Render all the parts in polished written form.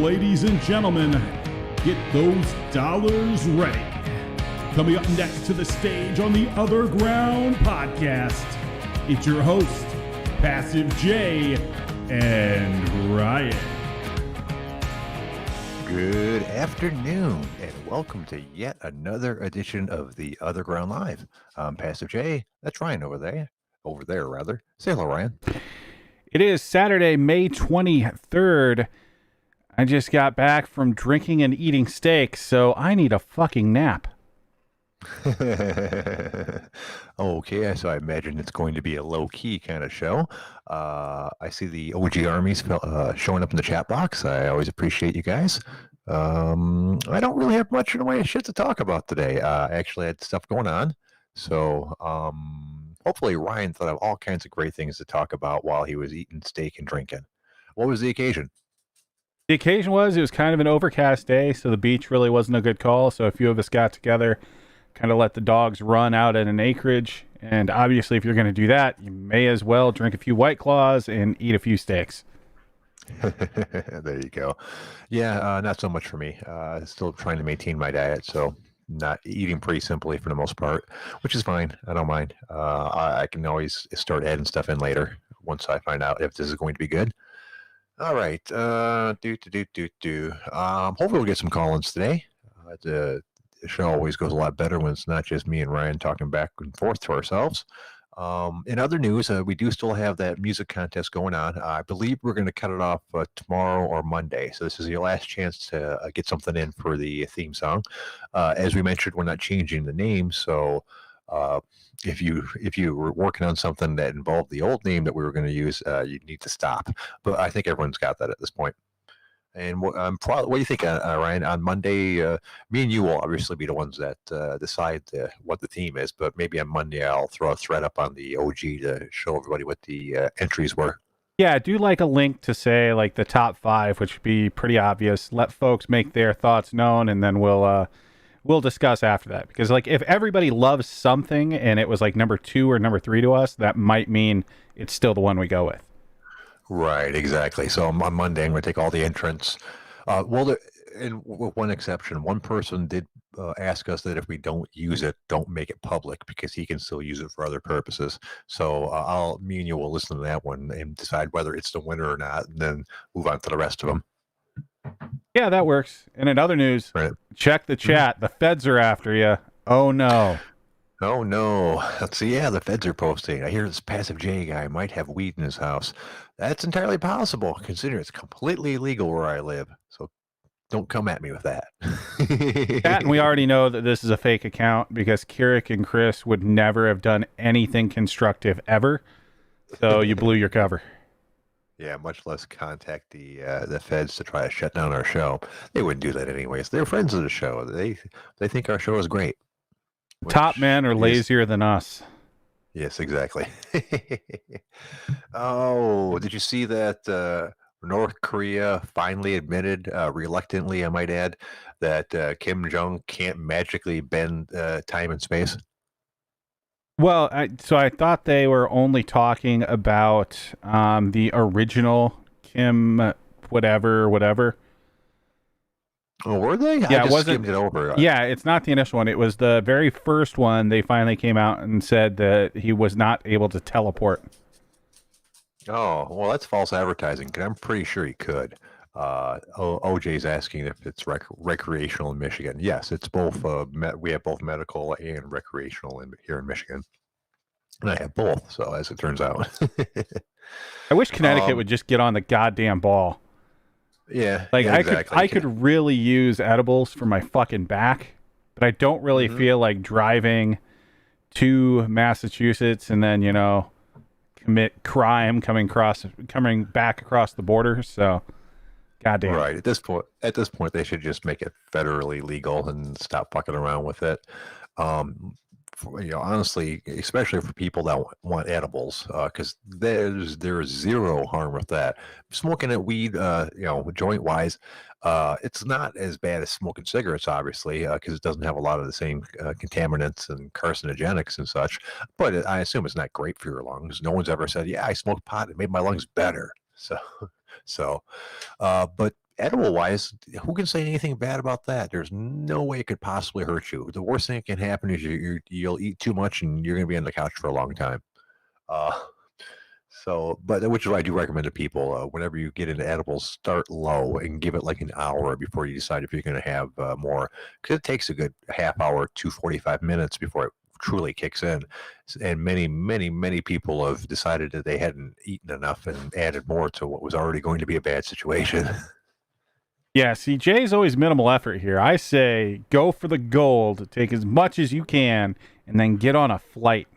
ladies and gentlemen, get those dollars ready. Coming up next to the stage on the OtherGround podcast, it's your host, Passive J and Ryan. Good afternoon, and welcome to yet another edition of the OtherGround Live. I'm Passive J. That's Ryan over there. Say hello, Ryan. It is Saturday, May 23rd. I just got back from drinking and eating steak, so I need a fucking nap. Okay, so I imagine it's going to be a low-key kind of show. I see the OG armies showing up in the chat box. I always appreciate you guys. I don't really have much in the way of shit to talk about today. I actually had stuff going on, so hopefully Ryan thought of all kinds of great things to talk about while he was eating steak and drinking. What was the occasion? The occasion was, it was kind of an overcast day, so the beach really wasn't a good call. So a few of us got together, kind of let the dogs run out at an acreage. And obviously, if you're going to do that, you may as well drink a few White Claws and eat a few steaks. There you go. Yeah, not so much for me. Still trying to maintain my diet, so not eating pretty simply for the most part, which is fine. I don't mind. I can always start adding stuff in later once I find out if this is going to be good. All right. Hopefully we'll get some call-ins today. The show always goes a lot better when it's not just me and Ryan talking back and forth to ourselves. In other news, we do still have that music contest going on. I believe we're going to cut it off tomorrow or Monday. So this is your last chance to get something in for the theme song. As we mentioned, we're not changing the name. So if you were working on something that involved the old name that we were going to use, you need to stop. But I think everyone's got that at this point. And what do you think, Ryan? On Monday, me and you will obviously be the ones that decide what the theme is. But maybe on Monday, I'll throw a thread up on the OG to show everybody what the entries were. Yeah, do like a link to say like the top 5, which would be pretty obvious. Let folks make their thoughts known, and then we'll discuss after that. Because like if everybody loves something and it was like number 2 or number 3 to us, that might mean it's still the one we go with. Right, exactly. So on Monday, I'm going to take all the entrants. And with one exception, one person did ask us that if we don't use it, don't make it public because he can still use it for other purposes. So me and you will listen to that one and decide whether it's the winner or not, and then move on to the rest of them. Yeah, that works. And in other news, right. Check the chat. The feds are after you. Oh, no. Oh, no. Let's see. Yeah, the feds are posting. I hear this Passive J guy might have weed in his house. That's entirely possible, considering it's completely illegal where I live. So don't come at me with that. And we already know that this is a fake account because Kirik and Chris would never have done anything constructive ever. So you blew your cover. Yeah, much less contact the feds to try to shut down our show. They wouldn't do that anyways. They're friends of the show. They think our show is great. Top men are lazier than us. Yes, exactly. Oh, did you see that North Korea finally admitted, reluctantly I might add, that Kim Jong can't magically bend time and space? Well, so I thought they were only talking about the original Kim whatever. Oh, were they? Yeah, I just it wasn't. Skimmed it over. Yeah, it's not the initial one. It was the very first one. They finally came out and said that he was not able to teleport. Oh, well, that's false advertising, because I'm pretty sure he could. OJ's asking if it's recreational in Michigan. Yes, it's both. We have both medical and recreational here in Michigan. And I have both, so as it turns out. I wish Connecticut would just get on the goddamn ball. Yeah, like yeah, exactly. I could really use edibles for my fucking back, but I don't really feel like driving to Massachusetts and then commit crime coming back across the border. So, goddamn. Right. At this point, they should just make it federally legal and stop fucking around with it. Honestly, especially for people that want edibles, because there's zero harm with that. Smoking a weed, joint wise, it's not as bad as smoking cigarettes, obviously, because it doesn't have a lot of the same contaminants and carcinogenics and such. But I assume it's not great for your lungs. No one's ever said, "Yeah, I smoked pot; it made my lungs better." But edible wise, who can say anything bad about that? There's no way it could possibly hurt you. The worst thing that can happen is you'll eat too much and you're going to be on the couch for a long time. Uh, but which is why I do recommend to people, whenever you get into edibles, start low and give it like an hour before you decide if you're going to have more, because it takes a good half hour to 45 minutes before it truly kicks in. And many people have decided that they hadn't eaten enough and added more to what was already going to be a bad situation. Yeah, see, Jay's always minimal effort here. I say go for the gold, take as much as you can, and then get on a flight.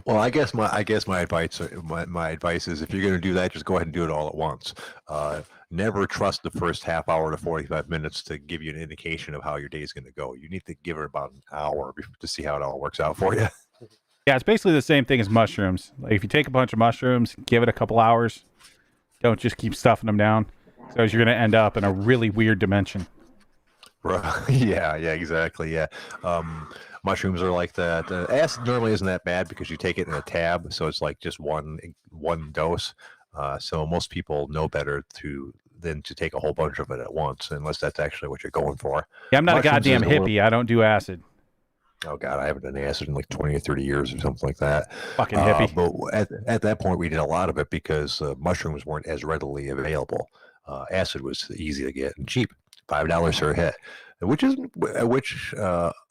Well, I guess my advice is, if you're going to do that, just go ahead and do it all at once. Never trust the first half hour to 45 minutes to give you an indication of how your day is going to go. You need to give it about an hour to see how it all works out for you. Yeah, it's basically the same thing as mushrooms. Like if you take a bunch of mushrooms, give it a couple hours. Don't just keep stuffing them down, so you're going to end up in a really weird dimension. Right. Yeah, exactly. Yeah. Mushrooms are like that. Acid normally isn't that bad because you take it in a tab, so it's like just one dose. So most people know better than to take a whole bunch of it at once, unless that's actually what you're going for. Yeah, I'm not Mushrooms a goddamn hippie. I don't do acid. Oh God, I haven't done acid in like 20 or 30 years or something like that. Fucking hippie. But at that point, we did a lot of it because mushrooms weren't as readily available. Acid was easy to get and cheap, $5 per hit, which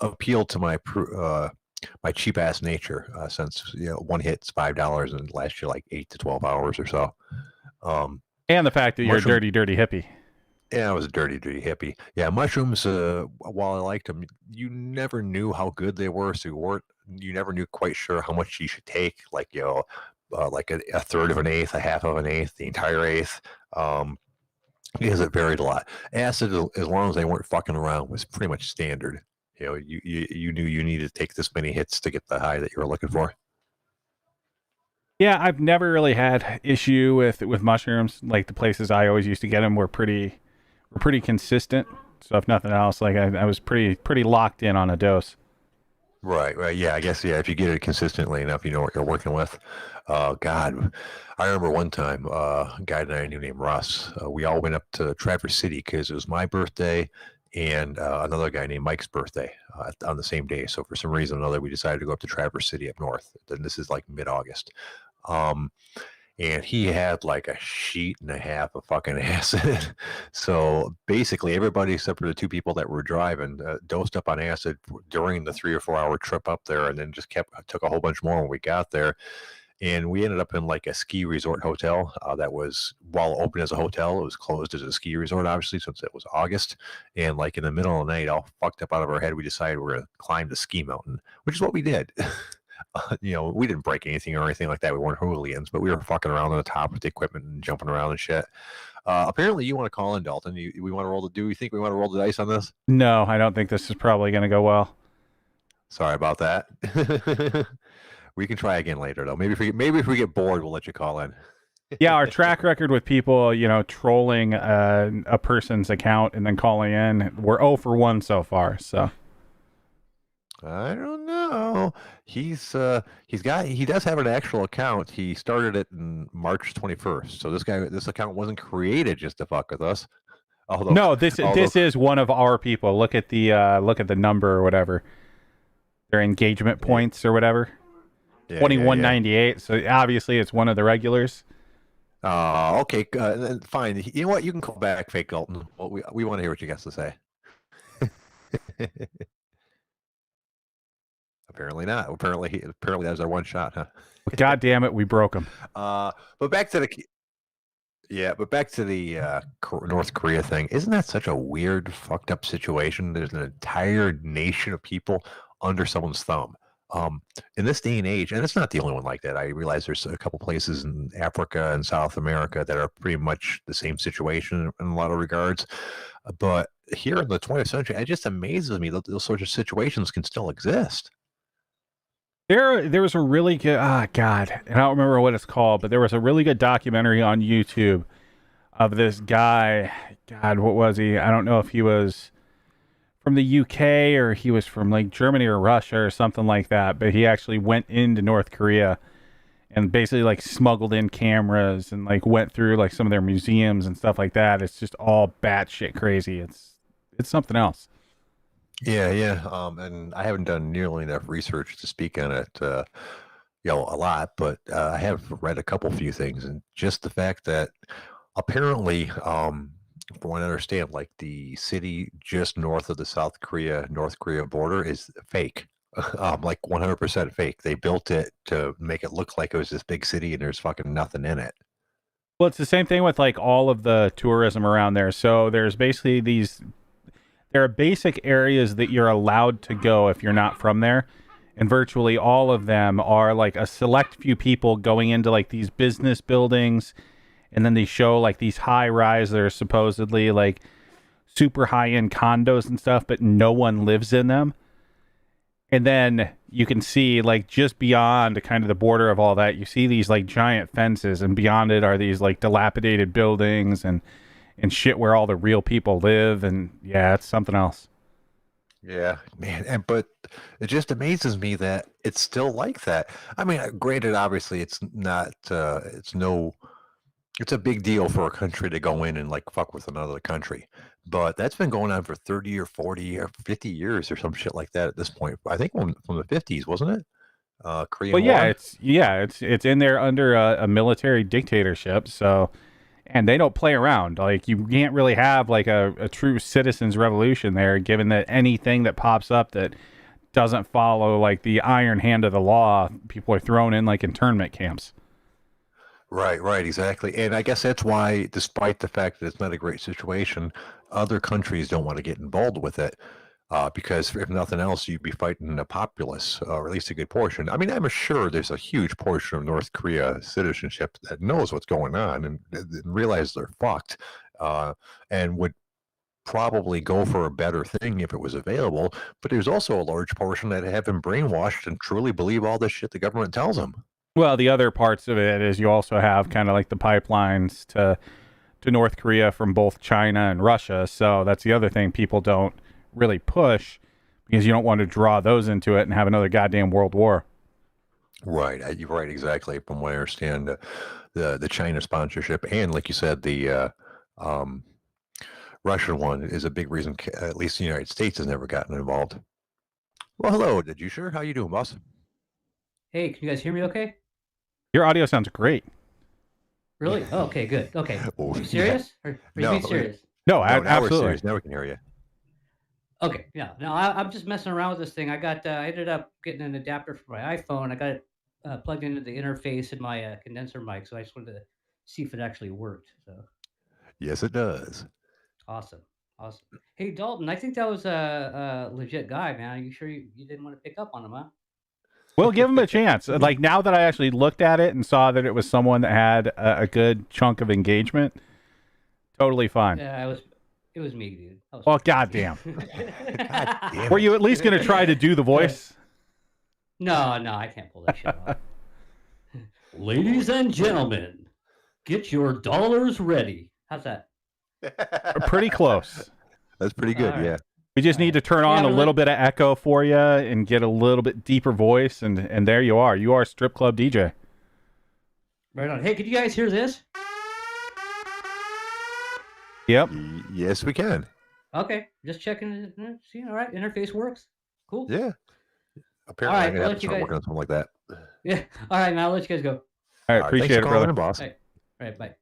appealed to my cheap ass nature, since one hit's $5 and lasts you like 8 to 12 hours or so. And the fact that you're a dirty hippie. Yeah, I was a dirty hippie. Yeah, mushrooms, while I liked them, you never knew how good they were, so you never knew quite sure how much you should take, like, like a third of an eighth, a half of an eighth, the entire eighth, because it varied a lot. Acid, as long as they weren't fucking around, was pretty much standard. You knew you needed to take this many hits to get the high that you were looking for. Yeah, I've never really had issue with mushrooms. Like the places I always used to get them were pretty consistent. So if nothing else, like I was pretty locked in on a dose. Right. Yeah, I guess, yeah, if you get it consistently enough, you know what you're working with. God, I remember one time, a guy that I knew named Russ, we all went up to Traverse City because it was my birthday and another guy named Mike's birthday on the same day. So for some reason or another, we decided to go up to Traverse City up north. Then this is like mid-August. And he had like a sheet and a half of fucking acid. So basically everybody except for the two people that were driving dosed up on acid during the 3 or 4 hour trip up there, and then just took a whole bunch more when we got there. And we ended up in like a ski resort hotel that was, while open as a hotel, it was closed as a ski resort, obviously, since it was August. And like in the middle of the night, all fucked up out of our head, we decided we're going to climb the ski mountain, which is what we did. We didn't break anything or anything like that. We weren't hooligans, but we were fucking around on the top with the equipment and jumping around and shit. Apparently you want to call in, Dalton. We want to roll you think we want to roll the dice on this? No, I don't think this is probably going to go well. Sorry about that. We can try again later, though. Maybe if we get bored, we'll let you call in. Yeah, our track record with people, trolling a person's account and then calling in, we're 0 for 1 so far. So I don't know. He does have an actual account. He started it in March 21st. So this account wasn't created just to fuck with us. This is one of our people. Look at the number or whatever. Their engagement points or whatever. 2198. So obviously it's one of the regulars. Okay. Fine. You know what? You can call back, Fake Dalton. Well, we want to hear what you got to say. Apparently not. Apparently that was our one shot, huh? God damn it, we broke him. But back to the North Korea thing. Isn't that such a weird, fucked up situation? There's an entire nation of people under someone's thumb. In this day and age, and it's not the only one like that. I realize there's a couple places in Africa and South America that are pretty much the same situation in a lot of regards. But here in the 20th century, it just amazes me that those sorts of situations can still exist. There was a really good, God, and I don't remember what it's called, but there was a really good documentary on YouTube of this guy. God, what was he? I don't know if he was from the UK or he was from like Germany or Russia or something like that, but he actually went into North Korea and basically like smuggled in cameras and like went through like some of their museums and stuff like that. It's just all batshit crazy. It's something else. Yeah, yeah. And I haven't done nearly enough research to speak on it, a lot, but I have read a few things, and just the fact that apparently, from what I understand, like the city just north of the North Korea border is fake. Like 100% fake. They built it to make it look like it was this big city, and there's fucking nothing in it. Well, it's the same thing with like all of the tourism around there. So there's basically there are basic areas that you're allowed to go if you're not from there. And virtually all of them are like a select few people going into like these business buildings. And then they show like these high rise that are supposedly like super high end condos and stuff, but no one lives in them. And then you can see like just beyond kind of the border of all that, you see these like giant fences, and beyond it are these like dilapidated buildings and shit where all the real people live. And yeah, it's something else. Yeah, man. But it just amazes me that it's still like that. I mean, granted, obviously it's not, it's a big deal for a country to go in and like fuck with another country. But that's been going on for 30 or 40 or 50 years or some shit like that at this point. I think from the 50s, wasn't it? Korean Well, yeah, War? it's in there under a military dictatorship. So, and they don't play around. Like you can't really have like a true citizens revolution there, given that anything that pops up that doesn't follow like the iron hand of the law, people are thrown in like internment camps. Right, exactly. And I guess that's why, despite the fact that it's not a great situation, other countries don't want to get involved with it. Because if nothing else, you'd be fighting a populace, or at least a good portion. I mean, I'm sure there's a huge portion of North Korea citizenship that knows what's going on and realize they're fucked, and would probably go for a better thing if it was available. But there's also a large portion that have been brainwashed and truly believe all this shit the government tells them. Well, the other parts of it is you also have kind of like the pipelines to North Korea from both China and Russia. So that's the other thing people don't really push, because you don't want to draw those into it and have another goddamn world war. Right, you're right, exactly. From what I understand, the China sponsorship and, like you said, the Russian one is a big reason. At least the United States has never gotten involved. Well, hello, did you sure? How you doing, boss? Hey, can you guys hear me okay? Your audio sounds great. Really? Oh, okay, good. Okay. Oh, Are you serious? Or are you No, being serious? No, now we're absolutely. serious. Now we can hear you. Okay, yeah. No, I'm just messing around with this thing. I ended up getting an adapter for my iPhone. I got it plugged into the interface in my condenser mic, so I just wanted to see if it actually worked. So Yes, it does. awesome, awesome. Hey, Dalton, I think that was a legit guy, man. Are you sure you didn't want to pick up on him, huh? Well, give him a chance. Like now that I actually looked at it and saw that it was someone that had a good chunk of engagement, totally fine. Yeah, it was me, dude. Well, goddamn. God damn Were it. you at least going to try to do the voice? No, I can't pull that shit off. Ladies and gentlemen, get your dollars ready. How's that? Pretty close. That's pretty good, All right. yeah. We just need to turn on a little bit of echo for you and get a little bit deeper voice, and there you are. You are a strip club DJ. Right on. Hey, could you guys hear this? Yep. Yes, we can. Okay, just checking. See, all right, interface works. Cool. Yeah. Apparently, right, I'm gonna I'll have let to you start guys- working on something like that. Yeah. All right, now I'll let you guys go. All right, Thanks appreciate for it, calling brother. in, boss. All right, bye.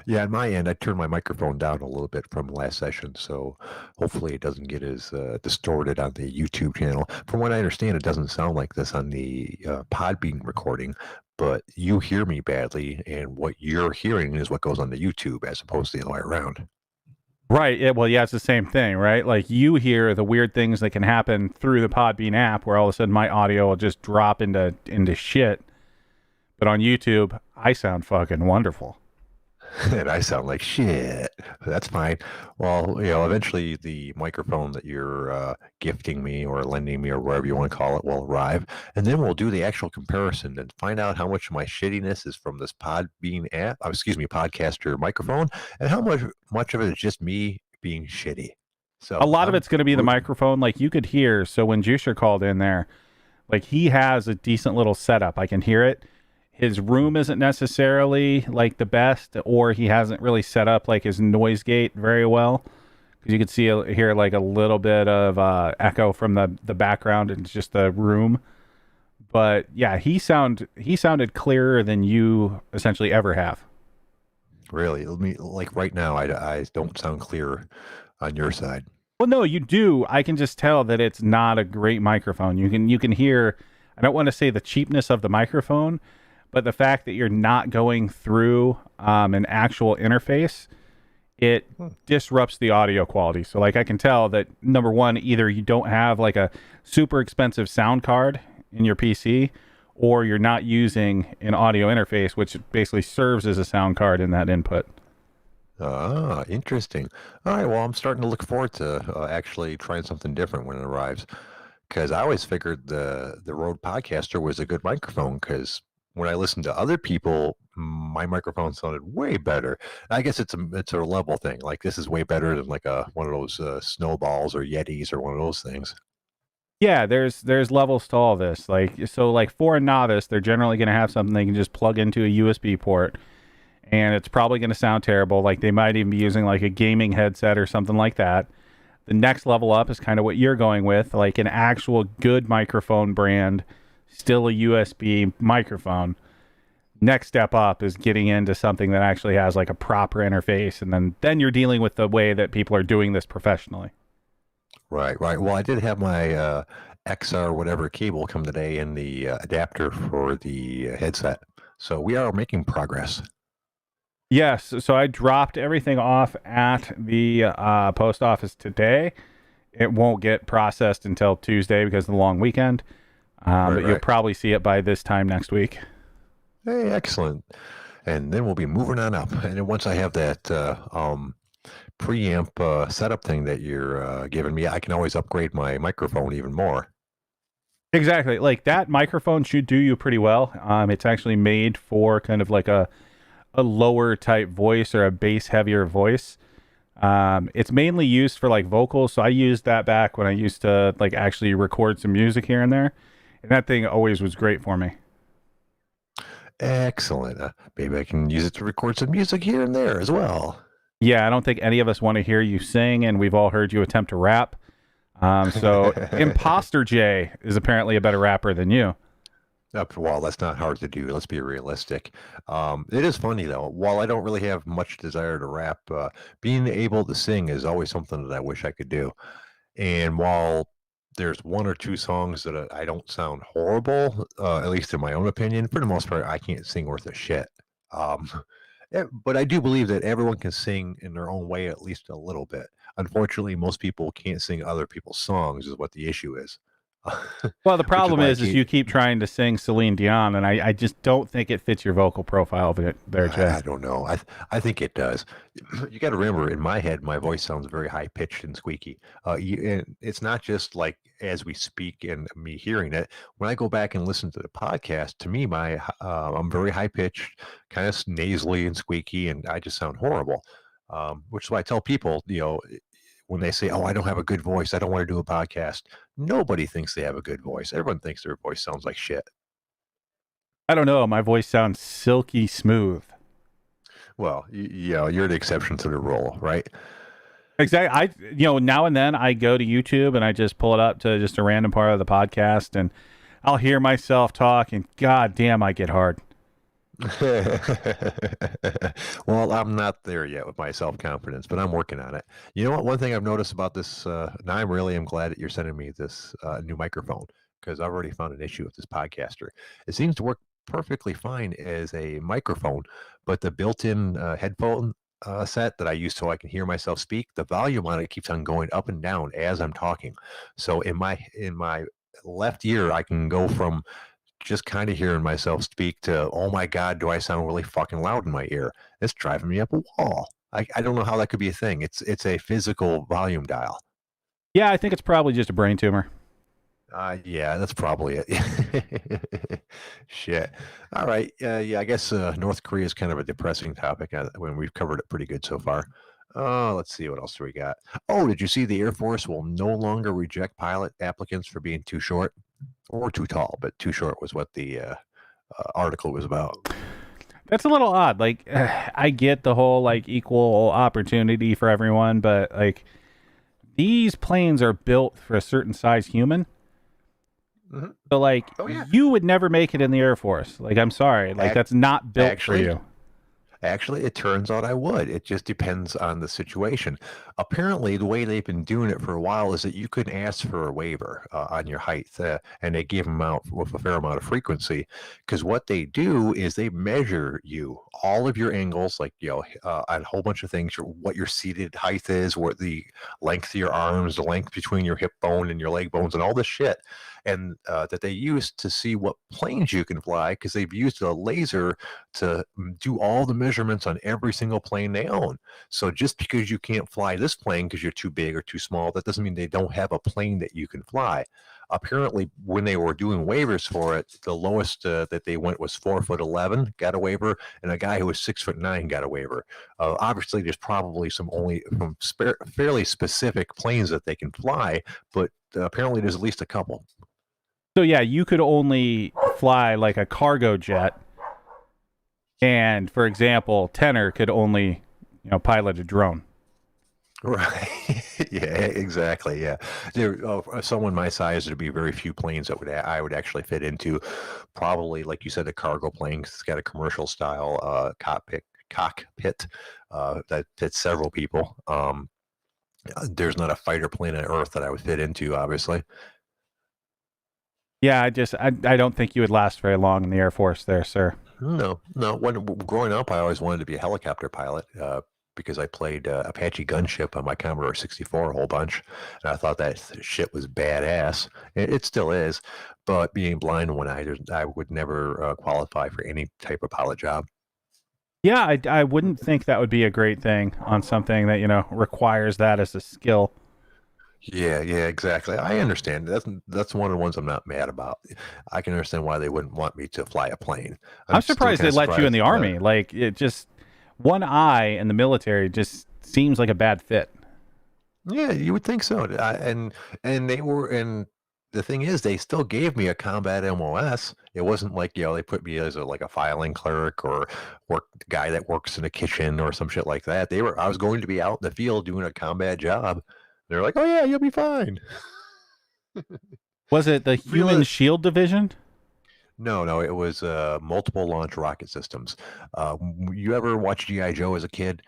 Yeah, on my end, I turned my microphone down a little bit from last session, so hopefully it doesn't get as distorted on the YouTube channel. From what I understand, it doesn't sound like this on the PodBean recording, but you hear me badly, and what you're hearing is what goes on the YouTube as opposed to the other way around. Right. Yeah, well, yeah, it's the same thing, right? Like you hear the weird things that can happen through the Podbean app where all of a sudden my audio will just drop into shit. But on YouTube, I sound fucking wonderful. And I sound like shit. That's fine. Well, eventually the microphone that you're gifting me or lending me or whatever you want to call it will arrive. And then we'll do the actual comparison and find out how much of my shittiness is from this Podbean app, podcaster microphone, and how much of it is just me being shitty. So A lot of it's going to be the microphone. Like you could hear. So when Juicer called in there, like he has a decent little setup. I can hear it. his room isn't necessarily like the best, or he hasn't really set up like his noise gate very well, because you could hear like a little bit of echo from the background, and it's just the room. But yeah, he sounded clearer than you essentially ever have. Really, like right now, I don't sound clear on your side. Well, no, you do. I can just tell that it's not a great microphone. You can hear. I don't want to say the cheapness of the microphone, but the fact that you're not going through an actual interface, it disrupts the audio quality. So, like, I can tell that number one, either you don't have like a super expensive sound card in your PC, or you're not using an audio interface, which basically serves as a sound card in that input. Ah, interesting. All right, well, I'm starting to look forward to actually trying something different when it arrives, because I always figured the Rode Podcaster was a good microphone, because when I listened to other people, my microphone sounded way better. I guess it's a level thing. Like, this is way better than like one of those snowballs or Yetis or one of those things. Yeah, there's levels to all this. Like, so like for a novice, they're generally going to have something they can just plug into a USB port, and it's probably going to sound terrible. Like, they might even be using like a gaming headset or something like that. The next level up is kind of what you're going with, like an actual good microphone brand, still a USB microphone. Next step up is getting into something that actually has like a proper interface, and then you're dealing with the way that people are doing this professionally. Right, right. Well, I did have my XR whatever cable come today, and the adapter for the headset. So we are making progress. Yes, so I dropped everything off at the post office today. It won't get processed until Tuesday because of the long weekend, but you'll probably see it by this time next week. Hey, excellent. And then we'll be moving on up. And then once I have that preamp setup thing that you're giving me, I can always upgrade my microphone even more. Exactly. Like, that microphone should do you pretty well. It's actually made for kind of like a lower type voice or a bass heavier voice. It's mainly used for like vocals. So I used that back when I used to like actually record some music here and there. And that thing always was great for me. Excellent. Maybe I can use it to record some music here and there as well. Yeah, I don't think any of us want to hear you sing, and we've all heard you attempt to rap. So Imposter J is apparently a better rapper than you. Well, that's not hard to do. Let's be realistic. It is funny, though. While I don't really have much desire to rap, being able to sing is always something that I wish I could do. And while there's one or two songs that I don't sound horrible, at least in my own opinion, for the most part, I can't sing worth a shit. But I do believe that everyone can sing in their own way, at least a little bit. Unfortunately, most people can't sing other people's songs, is what the issue is. Well, the problem is you keep trying to sing Celine Dion, and I just don't think it fits your vocal profile there, Jay. I don't know. I think it does. You got to remember, in my head, my voice sounds very high pitched and squeaky. And it's not just like as we speak and me hearing it. When I go back and listen to the podcast, to me, I'm very high pitched, kind of nasally and squeaky, and I just sound horrible. Which is why I tell people, when they say, "Oh, I don't have a good voice, I don't want to do a podcast," nobody thinks they have a good voice. Everyone thinks their voice sounds like shit. I don't know. My voice sounds silky smooth. Well, you're the exception to the rule, right? Exactly. Now and then I go to YouTube and I just pull it up to just a random part of the podcast, and I'll hear myself talk, and god damn, I get hard. Well, I'm not there yet with my self-confidence, but I'm working on it. You know what? One thing I've noticed about this, now I really am glad that you're sending me this new microphone, because I've already found an issue with this podcaster. It seems to work perfectly fine as a microphone, but the built-in headphone set that I use so I can hear myself speak, the volume on it keeps on going up and down as I'm talking. So in my left ear, I can go from just kind of hearing myself speak to, oh my God, do I sound really fucking loud in my ear? It's driving me up a wall. I don't know how that could be a thing. It's a physical volume dial. Yeah, I think it's probably just a brain tumor. Yeah, that's probably it. Shit. All right. Yeah, I guess North Korea is kind of a depressing topic when we've covered it pretty good so far. Let's see, what else do we got? Oh, did you see the Air Force will no longer reject pilot applicants for being too short? Or too tall, but too short was what the article was about. That's a little odd. Like, I get the whole like equal opportunity for everyone, but like these planes are built for a certain size human. Mm-hmm. So like Oh, yeah. you would never make it in the Air Force. Like, I'm sorry. Like, that's not built for you. Actually, it turns out I would. It just depends on the situation. Apparently, the way they've been doing it for a while is that you can ask for a waiver on your height, and they give them out with a fair amount of frequency. Because what they do is they measure you, all of your angles, like on a whole bunch of things, what your seated height is, what the length of your arms, the length between your hip bone and your leg bones, and all this shit. And that they use to see what planes you can fly, because they've used a laser to do all the measurements on every single plane they own. So just because you can't fly this plane because you're too big or too small, that doesn't mean they don't have a plane that you can fly. Apparently, when they were doing waivers for it, the lowest that they went was 4'11", got a waiver, and a guy who was 6'9" got a waiver. Obviously, there's probably some fairly specific planes that they can fly, but apparently there's at least a couple. So yeah, you could only fly like a cargo jet, and for example, Tenor could only, pilot a drone. Right. Yeah, exactly. Yeah. Someone my size, there'd be very few planes that I would actually fit into. Probably, like you said, a cargo plane, 'cause it's got a commercial style cockpit that fits several people. There's not a fighter plane on Earth that I would fit into, obviously. Yeah, I don't think you would last very long in the Air Force there, sir. No. When growing up, I always wanted to be a helicopter pilot because I played Apache gunship on my Commodore 64 a whole bunch, and I thought that shit was badass. It still is, but being blind in one eye, I would never qualify for any type of pilot job. Yeah, I wouldn't think that would be a great thing on something that, requires that as a skill. Yeah, exactly. I understand. That's one of the ones I'm not mad about. I can understand why they wouldn't want me to fly a plane. I'm surprised they let you in the Army. Like, it just, one eye in the military just seems like a bad fit. Yeah, you would think so. And the thing is, they still gave me a combat MOS. It wasn't like, they put me as like a filing clerk or guy that works in a kitchen or some shit like that. I was going to be out in the field doing a combat job. They're like, oh yeah, you'll be fine. Was it the Human Shield Division? No, it was multiple launch rocket systems. You ever watch G.I. Joe as a kid?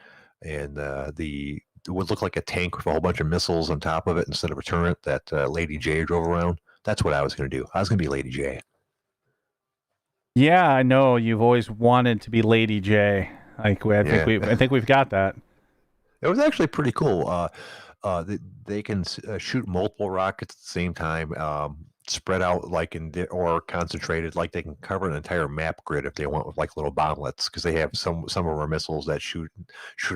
And it would look like a tank with a whole bunch of missiles on top of it instead of a turret that Lady J drove around. That's what I was going to do. I was going to be Lady J. Yeah, I know. You've always wanted to be Lady J. I think we've got that. It was actually pretty cool. They can shoot multiple rockets at the same time, spread out or concentrated, like they can cover an entire map grid if they want with like little bomblets, because they have some of our missiles that shoot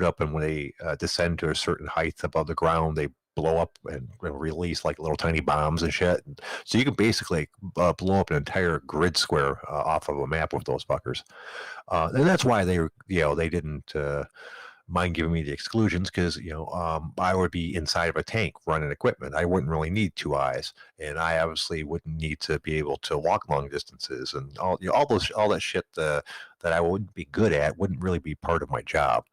up, and when they descend to a certain height above the ground, they blow up and release like little tiny bombs and shit. So you can basically blow up an entire grid square off of a map with those fuckers, and that's why they didn't mind giving me the exclusions, because I would be inside of a tank running equipment. I wouldn't really need two eyes, and I obviously wouldn't need to be able to walk long distances, and all that shit that I wouldn't be good at wouldn't really be part of my job.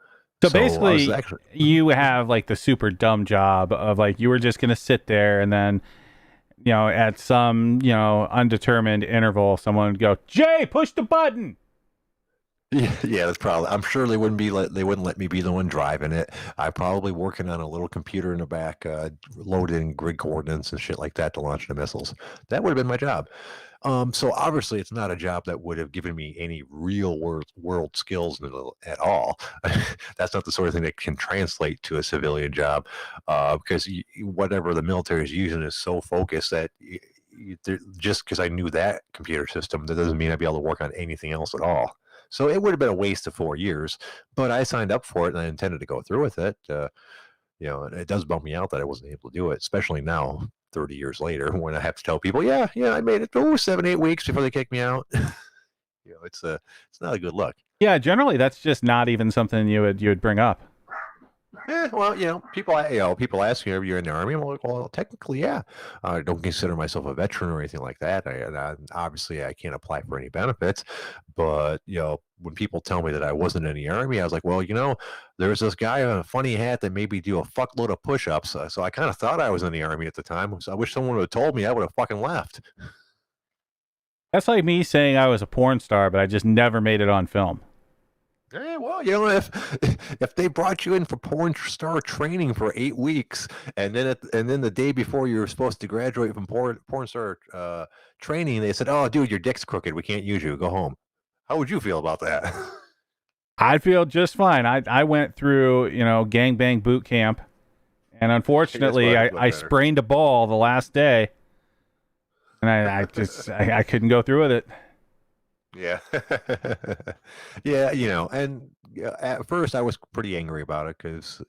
So basically, you have like the super dumb job of like you were just going to sit there, and then at some undetermined interval, someone would go, "Jay, push the button." Yeah, that's probably. I'm sure they wouldn't let me be the one driving it. I'm probably working on a little computer in the back, loading grid coordinates and shit like that to launch the missiles. That would have been my job. So obviously, it's not a job that would have given me any real world skills at all. That's not the sort of thing that can translate to a civilian job, because whatever the military is using is so focused that. Just because I knew that computer system, that doesn't mean I'd be able to work on anything else at all. So it would have been a waste of 4 years, but I signed up for it and I intended to go through with it. And it does bum me out that I wasn't able to do it, especially now, 30 years later, when I have to tell people, yeah, I made it 7-8 weeks before they kicked me out. It's not a good look. Yeah, generally that's just not even something you would bring up. Well, people ask me, "Are you in the Army?" I'm like, "Well, technically, yeah. I don't consider myself a veteran or anything like that. Obviously, I can't apply for any benefits. But when people tell me that I wasn't in the Army, I was like, well, there's this guy in a funny hat that made me do a fuckload of push-ups. So I kind of thought I was in the Army at the time. So I wish someone would have told me. I would have fucking left." That's like me saying I was a porn star, but I just never made it on film. Well, if they brought you in for porn star training for 8 weeks, and then the day before you were supposed to graduate from porn star training, they said, "Oh, dude, your dick's crooked. We can't use you. Go home." How would you feel about that? I'd feel just fine. I went through, gangbang boot camp, and unfortunately, I sprained a ball the last day, and I couldn't go through with it. Yeah. Yeah, and at first I was pretty angry about it because,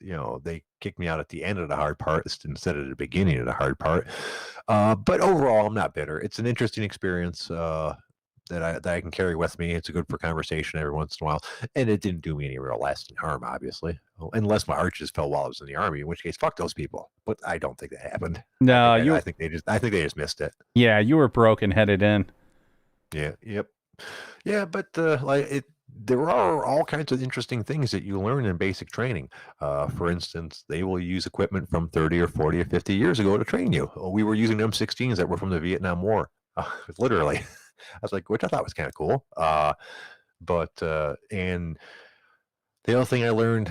they kicked me out at the end of the hard part instead of the beginning of the hard part. But overall, I'm not bitter. It's an interesting experience that I can carry with me. It's good for conversation every once in a while. And it didn't do me any real lasting harm, obviously. Well, unless my arches fell while I was in the Army, in which case, fuck those people. But I don't think that happened. No, I think they just missed it. Yeah, you were broken headed in. Yeah, yep. Yeah, but there are all kinds of interesting things that you learn in basic training. For instance, they will use equipment from 30 or 40 or 50 years ago to train you. We were using M16s that were from the Vietnam War, literally. I was like, which I thought was kind of cool. And the other thing I learned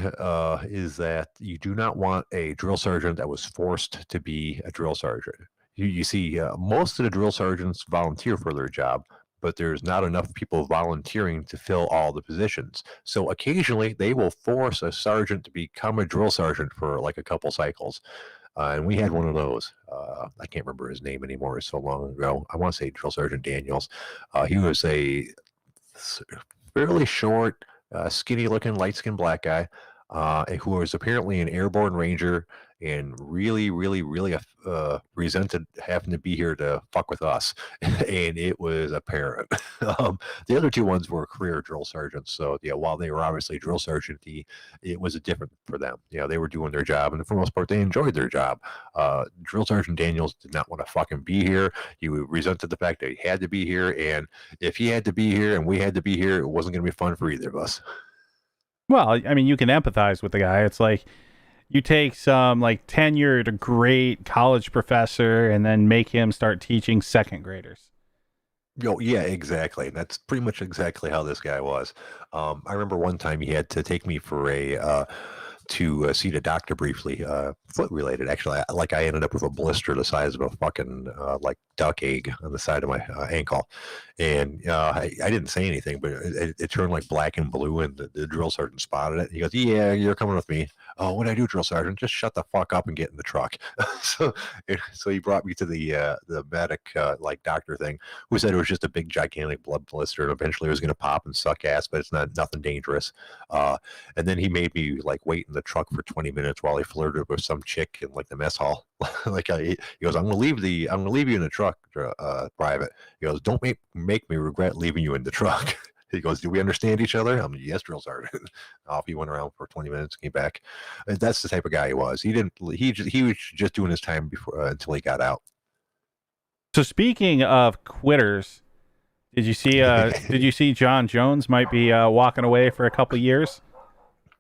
is that you do not want a drill sergeant that was forced to be a drill sergeant. You see, most of the drill sergeants volunteer for their job, but there's not enough people volunteering to fill all the positions. So occasionally they will force a sergeant to become a drill sergeant for like a couple cycles. And we had one of those. I can't remember his name anymore. It's so long ago. I want to say Drill Sergeant Daniels. He was a fairly short, skinny-looking, light-skinned black guy who was apparently an airborne ranger and really, really, really resented having to be here to fuck with us. And it was apparent. The other two ones were career drill sergeants. So, yeah, while they were obviously drill sergeant, it was different for them. They were doing their job, and for the most part, they enjoyed their job. Drill Sergeant Daniels did not want to fucking be here. He resented the fact that he had to be here, and if he had to be here and we had to be here, it wasn't going to be fun for either of us. Well, I mean, you can empathize with the guy. It's like you take some like tenured great college professor and then make him start teaching second graders. Yeah, exactly. That's pretty much exactly how this guy was. I remember one time he had to take me for to see the doctor briefly, foot related. Actually, I ended up with a blister the size of a fucking like duck egg on the side of my ankle, and I didn't say anything, but it turned like black and blue, and the drill sergeant spotted it. He goes, "Yeah, you're coming with me." "Oh, what do I do, drill sergeant?" "Just shut the fuck up and get in the truck." so he brought me to the medic like doctor thing, who said it was just a big gigantic blood blister, and eventually it was going to pop and suck ass, but it's nothing dangerous. And then he made me like wait in the truck for 20 minutes while he flirted with some chick in like the mess hall. He goes, I'm gonna leave you in the truck, private. He goes, "Don't make me regret leaving you in the truck." He goes, "Do we understand each other?" I'm like, "Yes, drill sergeant." Off he went around for 20 minutes, came back. And that's the type of guy he was. He was just doing his time before until he got out. So speaking of quitters, did you see Jon Jones might be walking away for a couple years?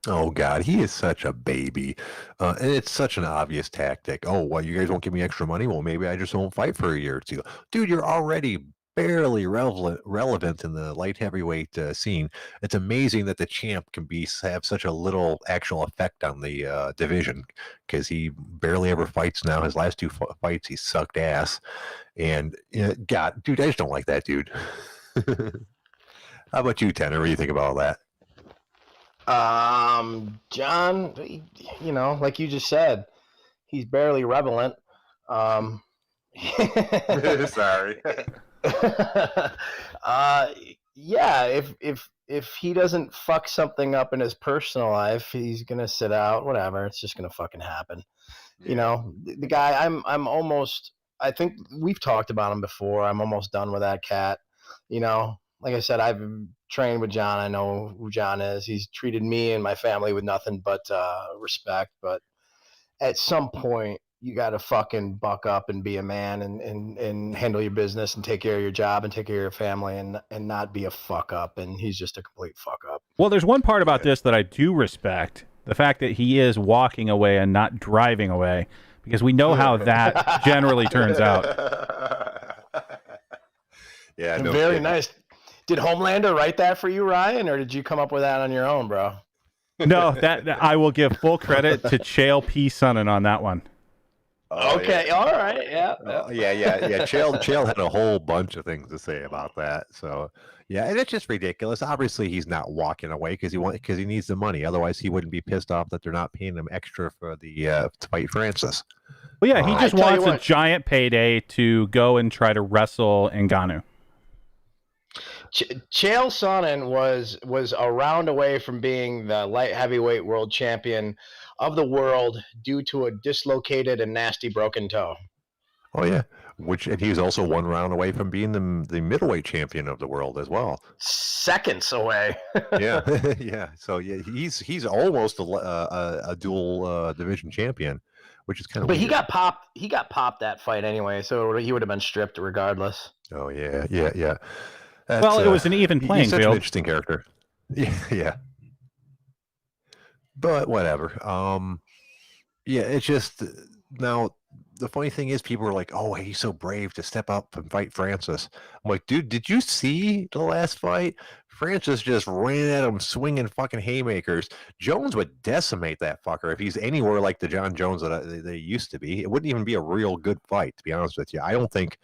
Oh God, he is such a baby, and it's such an obvious tactic. Oh, well, you guys won't give me extra money? Well, maybe I just won't fight for a year or two. Dude, you're already barely relevant in the light heavyweight scene. It's amazing that the champ can have such a little actual effect on the division, because he barely ever fights now. His last two fights, he sucked ass, and God, dude, I just don't like that dude. How about you, Tanner? What do you think about all that? John, like you just said, he's barely relevant. Sorry. Yeah, if he doesn't fuck something up in his personal life, he's gonna sit out. Whatever, it's just gonna fucking happen. Yeah. The guy. I'm almost. I think we've talked about him before. I'm almost done with that cat. Like I said, I've trained with Jon. I know who Jon is. He's treated me and my family with nothing but respect. But at some point, you got to fucking buck up and be a man and handle your business and take care of your job and take care of your family and not be a fuck up. And he's just a complete fuck up. Well, there's one part about this that I do respect. The fact that he is walking away and not driving away, because we know how that generally turns out. Yeah, no Very kidding. nice. Did Homelander write that for you, Ryan, or did you come up with that on your own, bro? No, that I will give full credit to Chael P. Sonnen on that one. Oh, Okay, yeah. all right, yeah. Yeah. Chael had a whole bunch of things to say about that. So yeah, and it's just ridiculous. Obviously, he's not walking away because he needs the money. Otherwise, he wouldn't be pissed off that they're not paying him extra for the to fight Francis. Well, yeah, he just I tell you wants a what. giant payday to go and try to wrestle Ngannou. Chael Sonnen was a round away from being the light heavyweight world champion of the world due to a dislocated and nasty broken toe. Oh yeah, and he was also one round away from being the middleweight champion of the world as well. Seconds away. Yeah, yeah. So yeah, he's almost a dual division champion, which is kind of. But weird. he got popped. He got popped that fight anyway, so he would have been stripped regardless. Oh yeah. That's, Well, it was an even playing he's such field. an interesting character. Yeah. But whatever. Yeah, it's just now the funny thing is people are like, "Oh, he's so brave to step up and fight Francis." I'm like, dude, did you see the last fight? Francis just ran at him swinging fucking haymakers. Jones would decimate that fucker if he's anywhere like the Jon Jones that they used to be. It wouldn't even be a real good fight, to be honest with you. I don't think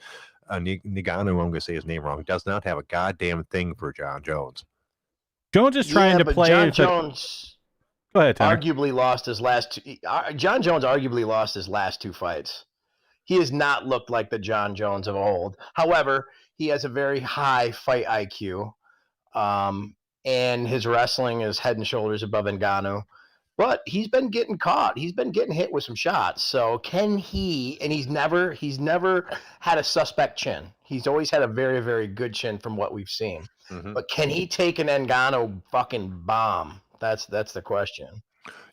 Ngannou, I'm going to say his name wrong, does not have a goddamn thing for Jon Jones. Jones is trying to but play. Jon Jones Go ahead, Tanner. arguably lost his last. Jon Jones arguably lost his last two fights. He has not looked like the Jon Jones of old. However, he has a very high fight IQ, and his wrestling is head and shoulders above Ngannou. But he's been getting caught. He's been getting hit with some shots. So can he? And he's never had a suspect chin. He's always had a very, very good chin from what we've seen. Mm-hmm. But can he take an Ngannou fucking bomb? That's the question.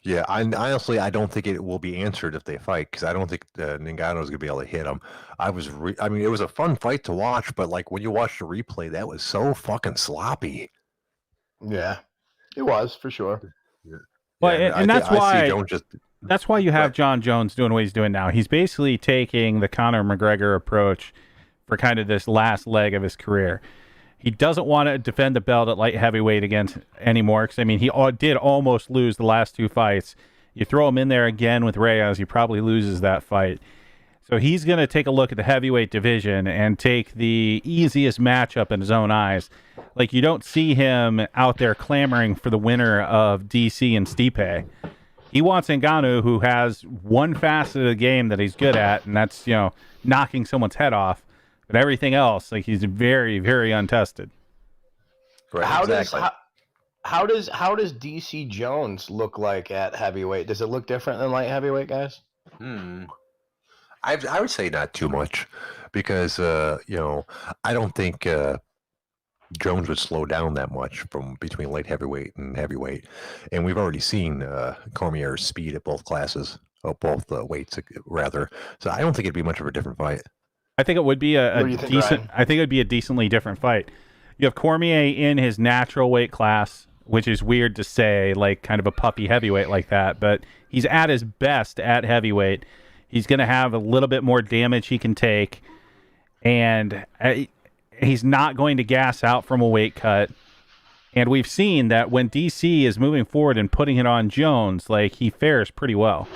Yeah, honestly, I don't think it will be answered if they fight because I don't think Ngannou is going to be able to hit him. I mean, it was a fun fight to watch, but like when you watch the replay, that was so fucking sloppy. Yeah, it was for sure. Well, Yeah, and that's why Jones just. That's why you have Right. Jon Jones doing what he's doing now. He's basically taking the Conor McGregor approach for kind of this last leg of his career. He doesn't want to defend the belt at light heavyweight against anymore. Because I mean, he did almost lose the last two fights. You throw him in there again with Reyes, he probably loses that fight. So he's going to take a look at the heavyweight division and take the easiest matchup in his own eyes. Like, you don't see him out there clamoring for the winner of DC and Stipe. He wants Ngannou, who has one facet of the game that he's good at, and that's, knocking someone's head off. But everything else, like, he's very, very untested. Right, How exactly. does DC Jones look like at heavyweight? Does it look different than light heavyweight, guys? I would say not too much because I don't think Jones would slow down that much from between light heavyweight and heavyweight, and we've already seen Cormier's speed at both classes, or both weights rather. So I don't think it'd be much of a different fight. I think it would be What a do you think, decent. Ryan? I think it would be a decently different fight. You have Cormier in his natural weight class, which is weird to say, like kind of a puffy heavyweight like that, but he's at his best at heavyweight. He's going to have a little bit more damage he can take, and he's not going to gas out from a weight cut. And we've seen that when DC is moving forward and putting it on Jones, like, he fares pretty well.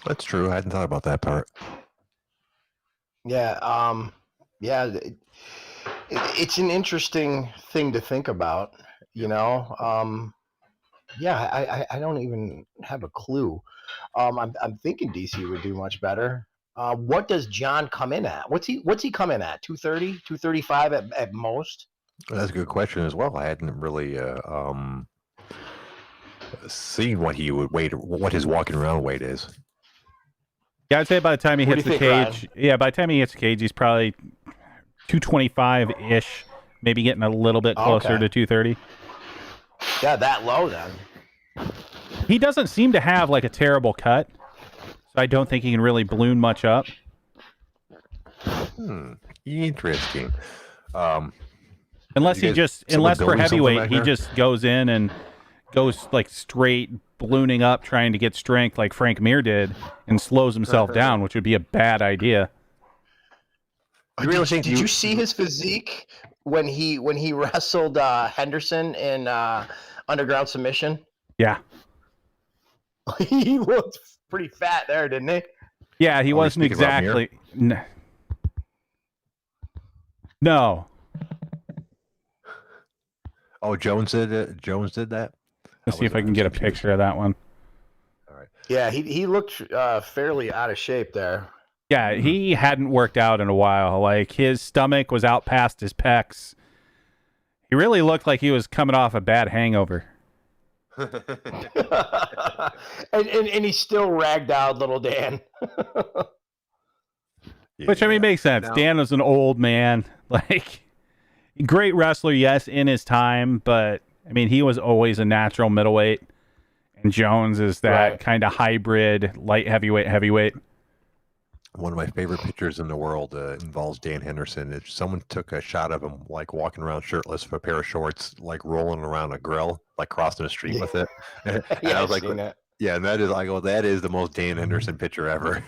That's true. I hadn't thought about that part. Yeah, it's an interesting thing to think about, I don't even have a clue. I'm thinking DC would do much better. What does Jon come in at? What's he come in at? 230, 235 at most? That's a good question as well. I hadn't really seen what he would weight, what his walking around weight is. Yeah, I'd say by the time he What hits do the you think, cage, by the time he hits the cage, he's probably 225-ish. maybe getting a little bit closer to 230. Yeah, that low then. He doesn't seem to have like a terrible cut, so I don't think he can really balloon much up. Interesting. Unless for heavyweight, he just goes in and goes like straight ballooning up, trying to get strength like Frank Mir did, and slows himself down, which would be a bad idea. Did you see his physique when he wrestled Henderson in underground submission? Yeah. He looked pretty fat there, didn't he? Yeah, he wasn't exactly. No. Oh, Jones did it. Jones did that. Let's see if I can get a picture of that one. All right. Yeah, he looked fairly out of shape there. Yeah, he hadn't worked out in a while. Like, his stomach was out past his pecs. He really looked like he was coming off a bad hangover. and he's still ragged out, little Dan. Which, I mean, makes sense. Now, Dan was an old man. Like, great wrestler, yes, in his time, but, I mean, he was always a natural middleweight. And Jones is that kind of hybrid, light heavyweight. One of my favorite pictures in the world involves Dan Henderson. If someone took a shot of him, like walking around shirtless with a pair of shorts, like rolling around a grill, like crossing the street with it. And I was like, yeah, and that is the most Dan Henderson picture ever.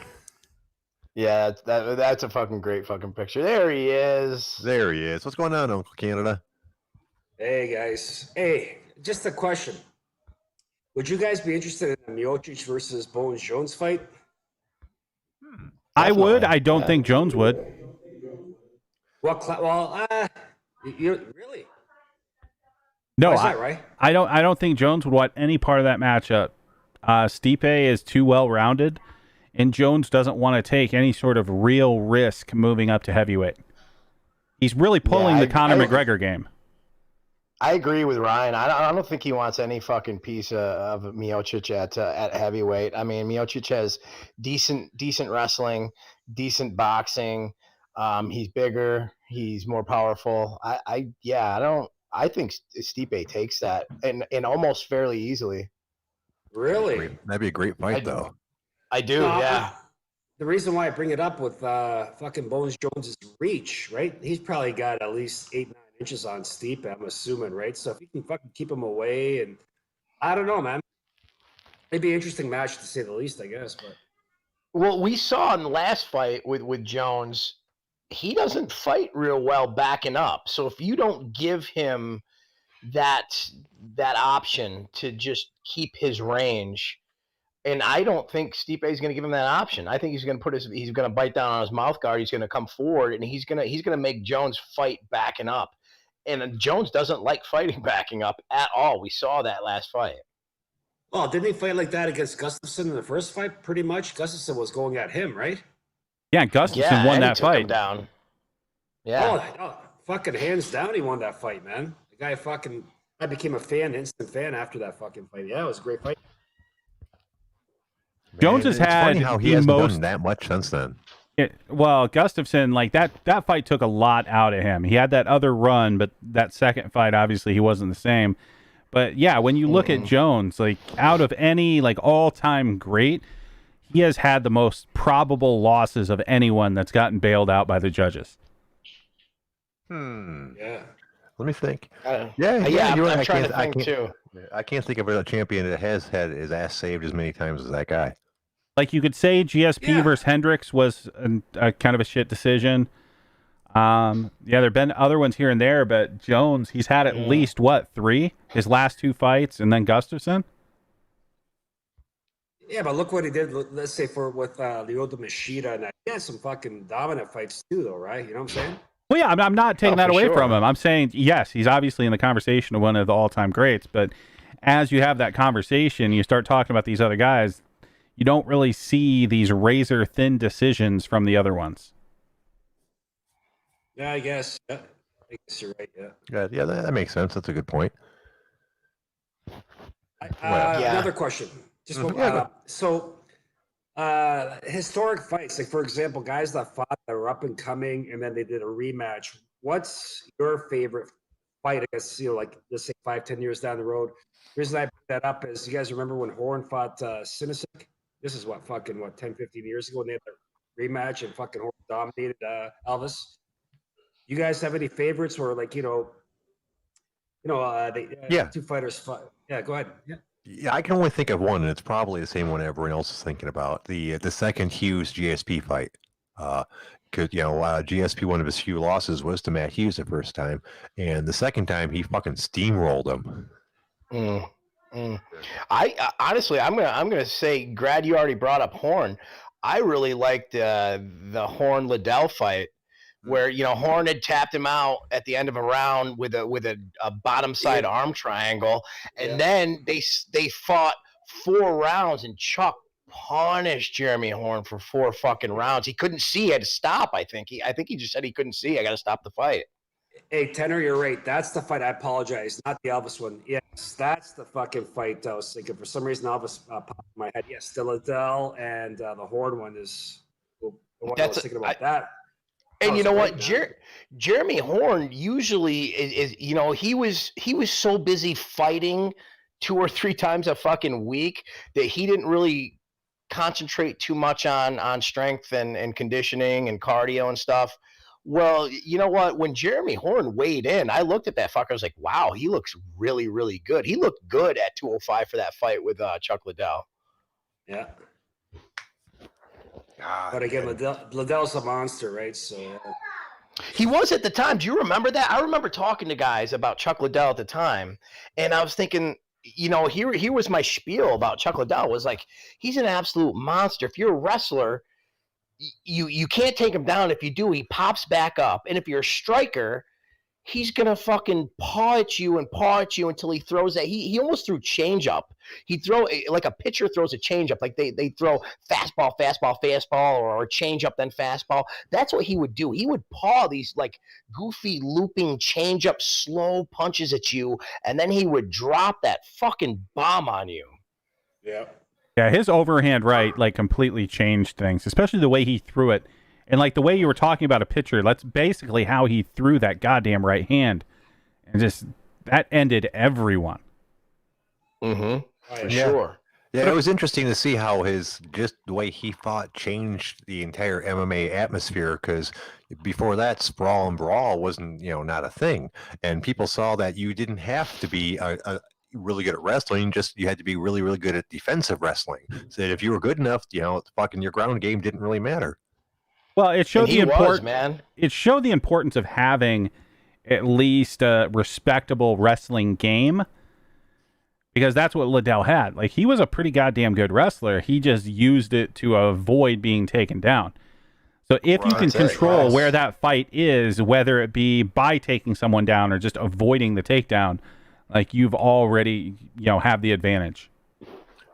Yeah, that's a fucking great fucking picture. There he is. There he is. What's going on, Uncle Canada? Hey, guys. Hey, just a question. Would you guys be interested in the Miocic versus Bones Jones fight? I would. I don't think Jones would. Really? No, right? I don't think Jones would want any part of that matchup. Stipe is too well rounded, and Jones doesn't want to take any sort of real risk moving up to heavyweight. He's really pulling the Conor McGregor game. I agree with Ryan. I don't think he wants any fucking piece of Miocic at heavyweight. I mean, Miocic has decent wrestling, decent boxing. He's bigger. He's more powerful. I think Stipe takes that and almost fairly easily. Really? That'd be a great fight, though. I do. Yeah. The reason why I bring it up with fucking Bones Jones's reach, right? He's probably got at least 8-9 inches on Stipe, I'm assuming, right? So if you can fucking keep him away, and I don't know, man. It'd be an interesting match to say the least, I guess. But well, we saw in the last fight with Jones, he doesn't fight real well backing up. So if you don't give him that option to just keep his range, and I don't think Stipe is going to give him that option. I think he's going to bite down on his mouth guard. He's going to come forward, and he's going to make Jones fight backing up. And Jones doesn't like fighting backing up at all. We saw that last fight. Well, didn't he fight like that against Gustafsson in the first fight? Pretty much, Gustafsson was going at him, right? Yeah, Gustafsson won that fight. Him down. Yeah. Oh, fucking hands down, he won that fight, man. The guy I became a instant fan after that fucking fight. Yeah, it was a great fight. Jones has had how he hasn't done that much since then. Gustafsson, like that fight took a lot out of him. He had that other run, but that second fight, obviously, he wasn't the same. But yeah, when you look at Jones, like out of any like all-time great, he has had the most probable losses of anyone that's gotten bailed out by the judges. Yeah. Let me think. You're right. I'm trying to think too. I can't think of a champion that has had his ass saved as many times as that guy. Like you could say GSP versus Hendricks was a kind of a shit decision. There've been other ones here and there, but Jones, he's had at least 3 his last 2 fights, and then Gustafsson. Yeah, but look what he did. Let's say with Lyoto Machida, and he had some fucking dominant fights too, though, right? You know what I'm saying? Well, yeah, I'm not taking that away from him. I'm saying yes, he's obviously in the conversation of one of the all-time greats, but as you have that conversation, you start talking about these other guys. You don't really see these razor-thin decisions from the other ones. Yeah, I guess. Yeah. I guess you're right, yeah. Yeah, that makes sense. That's a good point. Another question. Just one, historic fights, like, for example, guys that fought that were up and coming, and then they did a rematch. what's your favorite fight? I guess, like let's say 5-10 years down the road. The reason I bring that up is you guys remember when Horn fought Sinisic? This is 10, 15 years ago, and they had a rematch and fucking Horn dominated Elvis. You guys have any favorites or Yeah. two fighters fight? Yeah, go ahead. Yeah. Yeah, I can only think of one, and it's probably the same one everyone else is thinking about. The second Hughes GSP fight. Because GSP, one of his few losses was to Matt Hughes the first time, and the second time he fucking steamrolled him. I honestly, I'm gonna say, Grad, you already brought up Horn. I really liked the Horn Liddell fight, where Horn had tapped him out at the end of a round with a bottom side arm triangle, and then they fought 4 rounds, and Chuck punished Jeremy Horn for 4 fucking rounds. He couldn't see; he had to stop. I think he just said he couldn't see. I got to stop the fight. Hey, Tenor, you're right. That's the fight. I apologize. Not the Elvis one. Yes, that's the fucking fight I was thinking. For some reason, Elvis popped in my head. Yes, the Liddell and the Horn one is the one I was thinking about. That. And you know what? Jeremy Horn usually is he was so busy fighting 2 or 3 times a fucking week that he didn't really concentrate too much on strength and conditioning and cardio and stuff. Well, you know what? When Jeremy Horn weighed in, I looked at that fucker. I was like, wow, he looks really, really good. He looked good at 205 for that fight with Chuck Liddell. Yeah. But again, Liddell's a monster, right? So he was at the time. Do you remember that? I remember talking to guys about Chuck Liddell at the time, and I was thinking, here was my spiel about Chuck Liddell. Was like, he's an absolute monster. If you're a wrestler, you can't take him down. If you do, he pops back up. And if you're a striker, he's gonna fucking paw at you until he throws that. He almost threw change up. He'd throw like a pitcher throws a change up, like they throw fastball, or change up then fastball. That's what he would do. He would paw these like goofy looping change up slow punches at you, and then he would drop that fucking bomb on you. Yeah. Yeah, his overhand right like completely changed things, especially the way he threw it. And like the way you were talking about a pitcher, that's basically how he threw that goddamn right hand. And just that ended everyone. Mm-hmm. For sure. Yeah, it was interesting to see how just the way he fought changed the entire MMA atmosphere, because before that, sprawl and brawl wasn't, not a thing. And people saw that you didn't have to be a really good at wrestling, just you had to be really, really good at defensive wrestling. So that if you were good enough, fucking your ground game didn't really matter. Well, it showed It showed the importance of having at least a respectable wrestling game, because that's what Liddell had. Like, he was a pretty goddamn good wrestler. He just used it to avoid being taken down. So if you can control where that fight is, whether it be by taking someone down or just avoiding the takedown, like, you've already, have the advantage.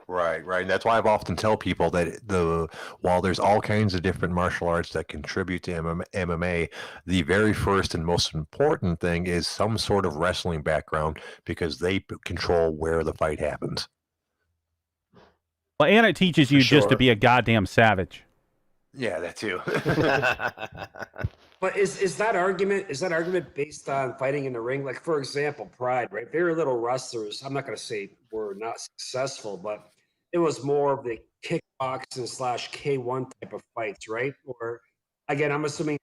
Right. And that's why I've often tell people that while there's all kinds of different martial arts that contribute to MMA, the very first and most important thing is some sort of wrestling background, because they control where the fight happens. Well, and it teaches you just to be a goddamn savage. Yeah, that too. But is that argument based on fighting in the ring? Like, for example, Pride, right? Very little wrestlers. I'm not going to say were not successful, but it was more of the kickboxing / K1 type of fights, right? Or again, I'm assuming,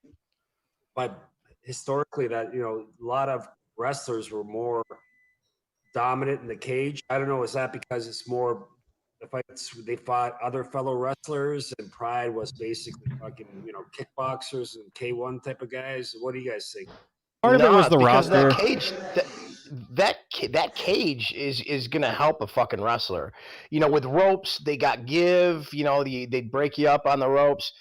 but historically that a lot of wrestlers were more dominant in the cage. I don't know. Is that because it's more the fights they fought other fellow wrestlers, and Pride was basically fucking kickboxers and K1 type of guys? What do you guys think? Part of it was the roster. That cage is gonna help a fucking wrestler. With ropes, they got give. They'd break you up on the ropes.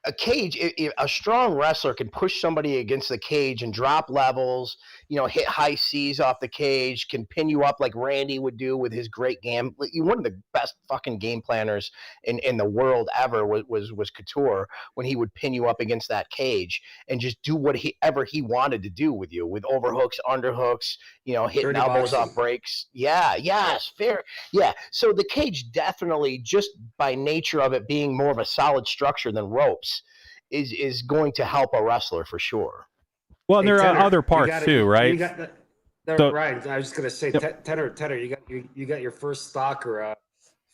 A cage, a strong wrestler can push somebody against the cage and drop levels, hit high C's off the cage, can pin you up like Randy would do with his great game. One of the best fucking game planners in the world ever was Couture, when he would pin you up against that cage and just do whatever he wanted to do with you, with overhooks, underhooks, hitting elbows off breaks. Yeah, yes, fair. Yeah, so the cage definitely, just by nature of it being more of a solid structure than ropes, is going to help a wrestler for sure. Well, and there are Tenor, other you parts got it. too, right? You got the So- Ryan. I was just gonna say, Yep. Tenor, you got your first stalker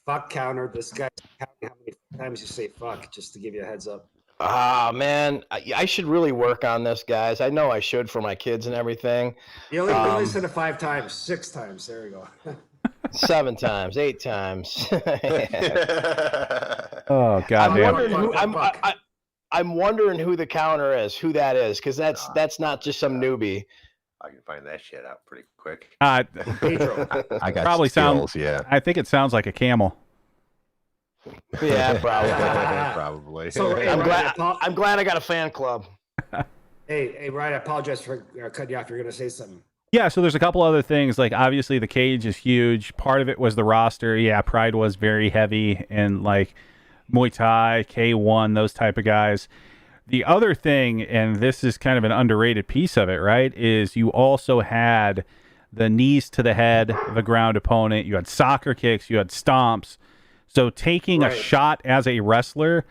fuck counter. This guy's counting how many times you say fuck, just to give you a heads up. Ah, man, I should really work on this, guys. I know I should for my kids and everything. You only said it 5 times, 6 times. There you go. 7 times, 8 times. Oh goddamn! I'm wondering who the counter is, who that is, because that's not just some newbie. I can find that shit out pretty quick. Pedro. I got Probably skills, sound. yeah. I think it sounds like a camel. Yeah, probably. Probably. So, hey, I'm Ryan, glad I got a fan club. hey, Ryan, I apologize for cutting you off. You're gonna say something. Yeah, so there's a couple other things. Like, obviously, the cage is huge. Part of it was the roster. Yeah, Pride was very heavy, and like Muay Thai, K1, those type of guys. The other thing, and this is kind of an underrated piece of it, right, is you also had the knees to the head of a ground opponent. You had soccer kicks. You had stomps. So taking a shot as a wrestler,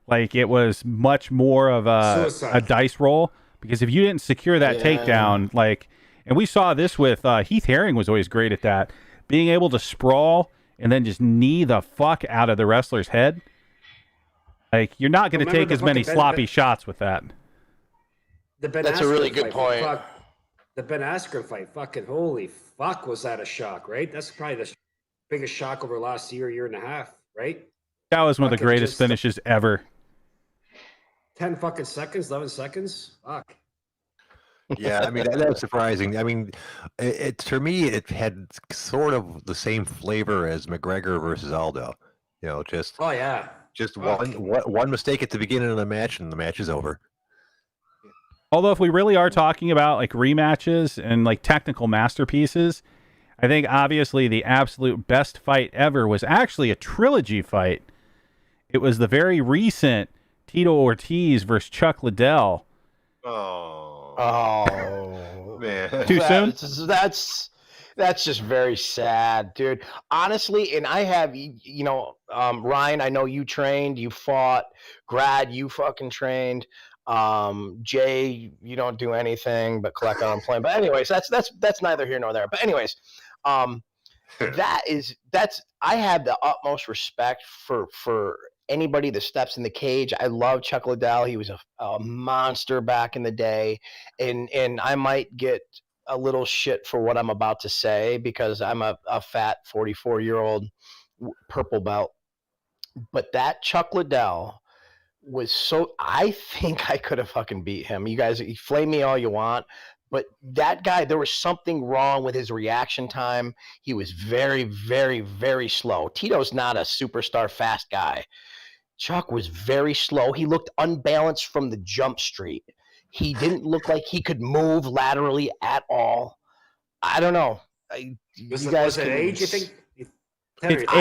like, it was much more of a dice roll, because if you didn't secure that takedown, like... And we saw this with Heath Herring was always great at that. Being able to sprawl and then just knee the fuck out of the wrestler's head. Like, you're not going to take as many sloppy shots with that. That's a really good point. The Ben Askren fight, fucking holy fuck, was that a shock, right? That's probably the biggest shock over the last year and a half, right? That was one of the greatest finishes ever. 10 fucking seconds, 11 seconds? Fuck. Yeah, I mean, that was surprising. I mean, to me, it had sort of the same flavor as McGregor versus Aldo. You know, just one mistake at the beginning of the match, and the match is over. Although, if we really are talking about like rematches and like technical masterpieces, I think obviously the absolute best fight ever was actually a trilogy fight. It was the very recent Tito Ortiz versus Chuck Liddell. Oh man, too soon. That's just very sad, dude. Honestly, and I have, Ryan, I know you trained, you fought. Grad, you fucking trained. Jay, you don't do anything but collect unemployment. But anyways, that's neither here nor there. But anyways, I have the utmost respect for anybody that steps in the cage. I love Chuck Liddell. He was a monster back in the day. And I might get a little shit for what I'm about to say because I'm a fat 44-year-old purple belt. But that Chuck Liddell was so... I think I could have fucking beat him. You guys, you flame me all you want. But that guy, there was something wrong with his reaction time. He was very, very, very slow. Tito's not a superstar fast guy. Chuck was very slow. He looked unbalanced from the jump street. He didn't look like he could move laterally at all. I don't know. Was it age, you think? It's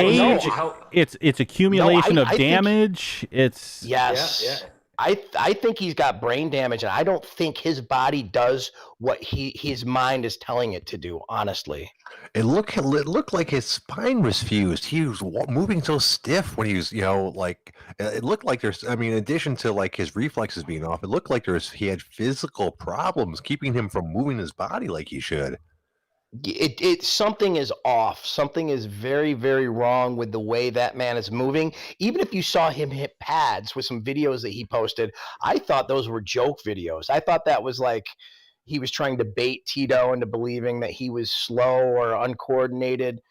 age. It's accumulation of damage. It's yes. Yeah. I think he's got brain damage, and I don't think his body does what his mind is telling it to do. Honestly, it looked like his spine was fused. He was moving so stiff when he was, like it looked like there's. I mean, in addition to like his reflexes being off, it looked like he had physical problems keeping him from moving his body like he should. Something is off. Something is very, very wrong with the way that man is moving. Even if you saw him hit pads with some videos that he posted, I thought those were joke videos. I thought that was like he was trying to bait Tito into believing that he was slow or uncoordinated.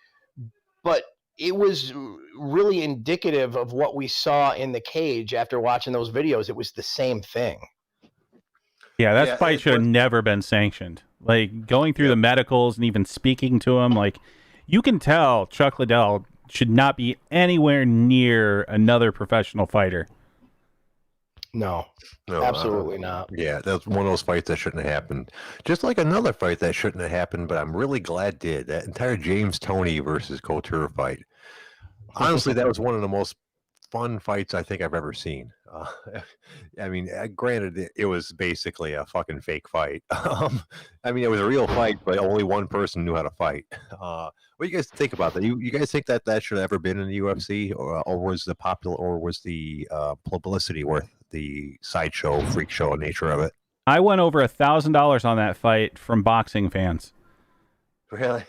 But it was really indicative of what we saw in the cage after watching those videos. It was the same thing. Yeah, that fight should have never been sanctioned. Like, going through the medicals and even speaking to him, like, you can tell Chuck Liddell should not be anywhere near another professional fighter. No, absolutely not. Yeah, that's one of those fights that shouldn't have happened. Just like another fight that shouldn't have happened, but I'm really glad did. That entire James Toney versus Couture fight. Honestly, that was one of the most fun fights I think I've ever seen. I mean, granted, it was basically a fucking fake fight. I mean, it was a real fight, but only one person knew how to fight. What do you guys think about that? You guys think that should have ever been in the UFC, or was the publicity worth the sideshow, freak show nature of it? I went over $1,000 on that fight from boxing fans. Really?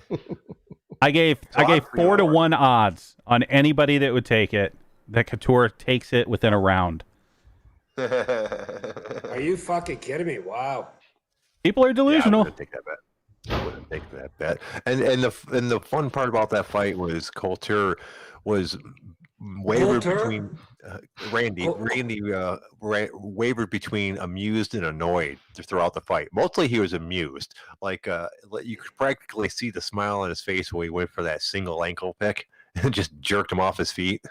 I gave 4-1 odds on anybody that would take it. That Couture takes it within a round. Are you fucking kidding me? Wow. People are delusional. I wouldn't take that bet. I wouldn't take that bet. And the fun part about that fight was Couture was wavered between Randy wavered between amused and annoyed throughout the fight. Mostly he was amused. Like you could practically see the smile on his face when he went for that single ankle pick and just jerked him off his feet.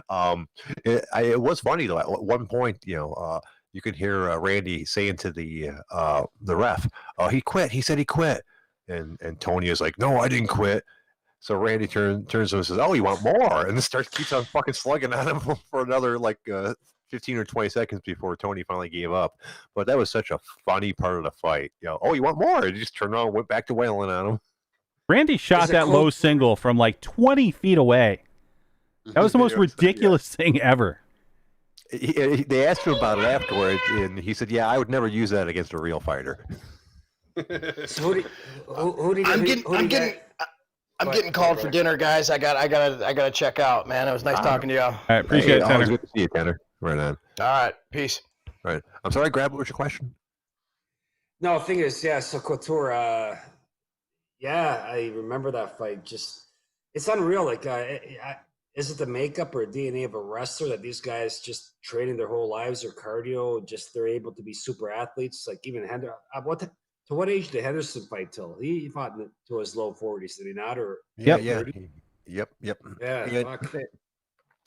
It was funny though. At one point, you could hear Randy saying to the ref, "Oh, he quit. He said he quit." And Tony is like, "No, I didn't quit." So Randy turns to him and says, "Oh, you want more?" And then keeps on fucking slugging at him for another 15 or 20 seconds before Tony finally gave up. But that was such a funny part of the fight. Oh, you want more? And he just turned around and went back to wailing on him. Randy shot that low single from 20 feet away. That was the most ridiculous thing ever. They asked him about it afterwards, and he said, "Yeah, I would never use that against a real fighter." So I'm getting called for dinner, guys. I gotta check out, man. It was nice talking to you. All right, appreciate it, Tanner. Always good to see you, Tanner. Right on. All right, peace. Right. I'm sorry, Grab. What was your question? No, the thing is, so Couture, I remember that fight. Just, it's unreal. Is it the makeup or DNA of a wrestler that these guys just training their whole lives or cardio, just they're able to be super athletes? Like even Henderson, to what age did Henderson fight till? He fought to his low 40s, did he not? Or Yep. Yeah, fuck.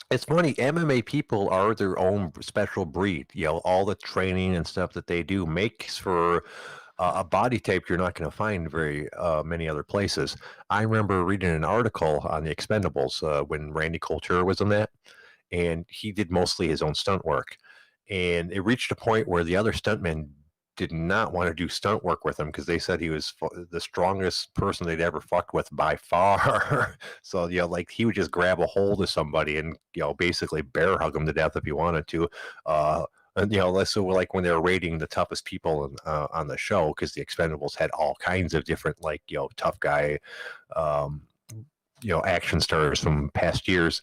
It's funny. MMA people are their own special breed. All the training and stuff that they do makes for a body type you're not going to find very many other places. I remember reading an article on the Expendables when Randy Couture was in that, and he did mostly his own stunt work. And it reached a point where the other stuntmen did not want to do stunt work with him because they said he was the strongest person they'd ever fucked with by far. So, he would just grab a hold of somebody and, basically bear hug him to death if he wanted to. And, so when they were rating the toughest people on the show, because the Expendables had all kinds of different, tough guy, action stars from past years,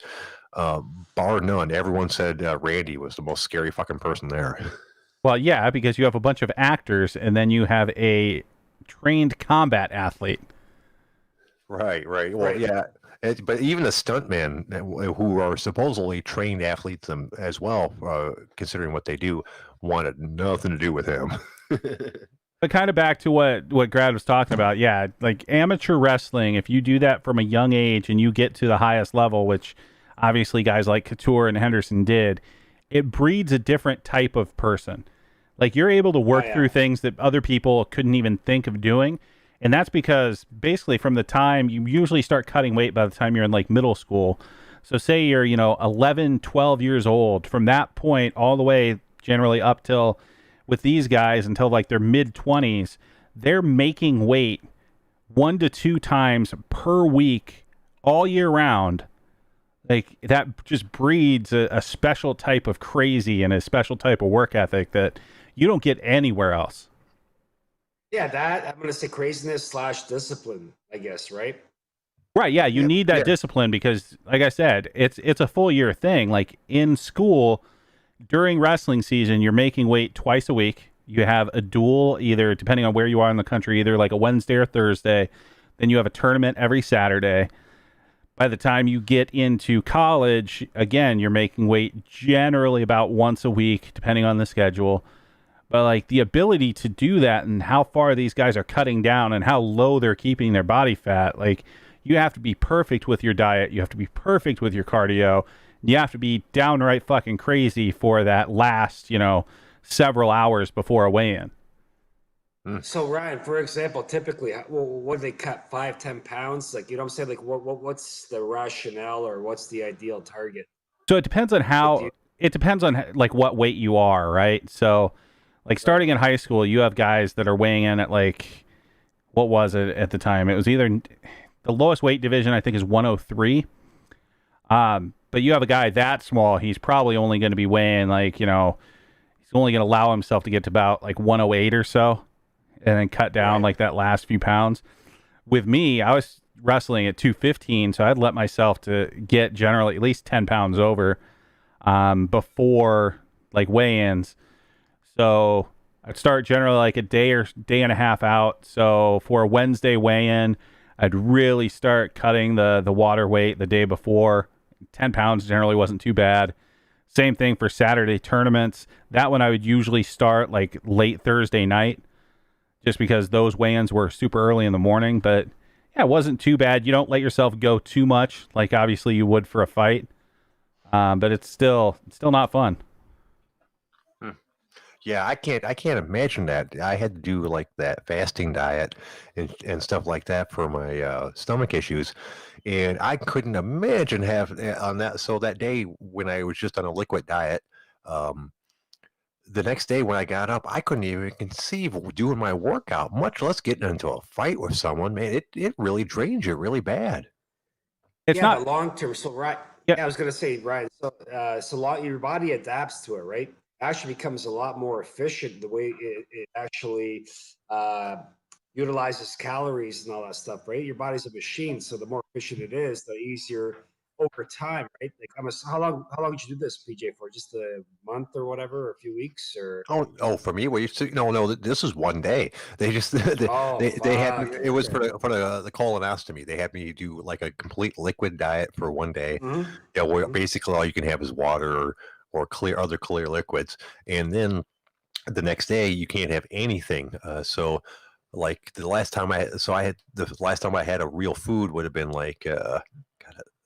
bar none. Everyone said Randy was the most scary fucking person there. Well, yeah, because you have a bunch of actors and then you have a trained combat athlete. Right. Well, yeah. But even the stuntmen who are supposedly trained athletes as well, considering what they do, wanted nothing to do with him. But kind of back to what Grad was talking about, yeah, like amateur wrestling, if you do that from a young age and you get to the highest level, which obviously guys like Couture and Henderson did, it breeds a different type of person. Like you're able to work through things that other people couldn't even think of doing. And that's because basically from the time you usually start cutting weight by the time you're in middle school. So say you're, 11, 12 years old. From that point all the way generally up till with these guys until their mid 20s, they're making weight 1 to 2 times per week all year round. Like that just breeds a special type of crazy and a special type of work ethic that you don't get anywhere else. Yeah, that I'm going to say craziness / discipline, I guess, right? Right, yeah, you need that discipline because, like I said, it's a full year thing. Like in school, during wrestling season, you're making weight twice a week. You have a duel, either depending on where you are in the country, either a Wednesday or Thursday. Then you have a tournament every Saturday. By the time you get into college, again, you're making weight generally about once a week, depending on the schedule. But the ability to do that and how far these guys are cutting down and how low they're keeping their body fat, you have to be perfect with your diet. You have to be perfect with your cardio. You have to be downright fucking crazy for that last, several hours before a weigh-in. So Ryan, for example, typically, what do they cut? 5-10 pounds? What I'm saying? What's the rationale or what's the ideal target? So it depends on what weight you are, right? So starting in high school, you have guys that are weighing in at what was it at the time? It was either the lowest weight division, I think, is 103. But you have a guy that small, he's probably only going to be weighing he's only going to allow himself to get to about like 108 or so, and then cut down like that last few pounds. With me, I was wrestling at 215, so I'd let myself to get generally at least 10 pounds over before like weigh-ins. So I'd start generally like a day or day and a half out. So for a Wednesday weigh-in, I'd really start cutting the water weight the day before. 10 pounds generally wasn't too bad. Same thing for Saturday tournaments. That one I would usually start like late Thursday night, just because those weigh-ins were super early in the morning. But yeah, it wasn't too bad. You don't let yourself go too much, like obviously you would for a fight. But it's still not fun. Yeah, I can't imagine that. I had to do like that fasting diet and stuff like that for my stomach issues, and I couldn't imagine on that. So that day when I was just on a liquid diet, the next day when I got up, I couldn't even conceive of doing my workout, much less getting into a fight with someone. Man, it really drains you really bad. It's not but long term. So right, Yeah. I was gonna say, Ryan. So your body adapts to it, right? Actually becomes a lot more efficient the way it actually utilizes calories and all that stuff, right? Your body's a machine, so the more efficient it is, the easier over time, right? Like, how long did you do this, PJ, for? Just a month or whatever, or a few weeks, or? Oh, for me, no. This is one day. They just Oh, they had fuck, it was okay. for the colonoscopy. They had me do like a complete liquid diet for one day. Mhm. Yeah, where Mhm. basically all you can have is water or other clear liquids, and then the next day you can't have anything. So like the last time the last time I had a real food would have been like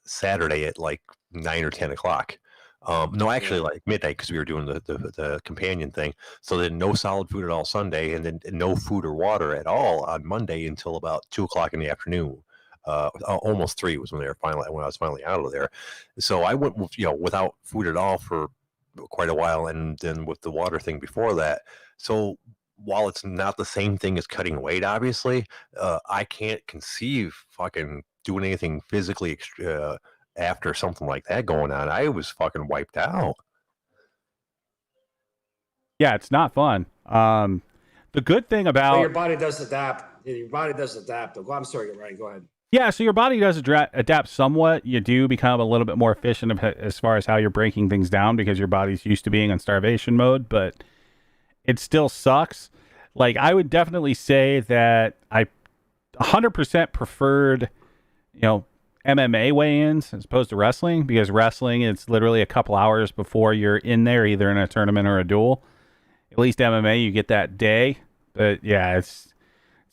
Saturday at like 9 or 10 o'clock. No, actually Yeah. like midnight because we were doing the companion thing. So then no solid food at all Sunday, and then no food or water at all on Monday until about 2 o'clock in the afternoon. Almost 3 was when I was finally out of there. So I went without food at all for quite a while, and then with the water thing before that. So while it's not the same thing as cutting weight, obviously, I can't conceive fucking doing anything physically after something like that going on. I was fucking wiped out. Yeah, it's not fun. The good thing But about your body does adapt. Your body does adapt. I'm sorry, Ryan. Go ahead. Yeah, so your body does adapt somewhat. You do become a little bit more efficient as far as how you're breaking things down because your body's used to being on starvation mode, but it still sucks. Like, I would definitely say that I 100% preferred, MMA weigh-ins as opposed to wrestling, because wrestling, it's literally a couple hours before you're in there, either in a tournament or a duel. At least MMA, you get that day. But yeah, it's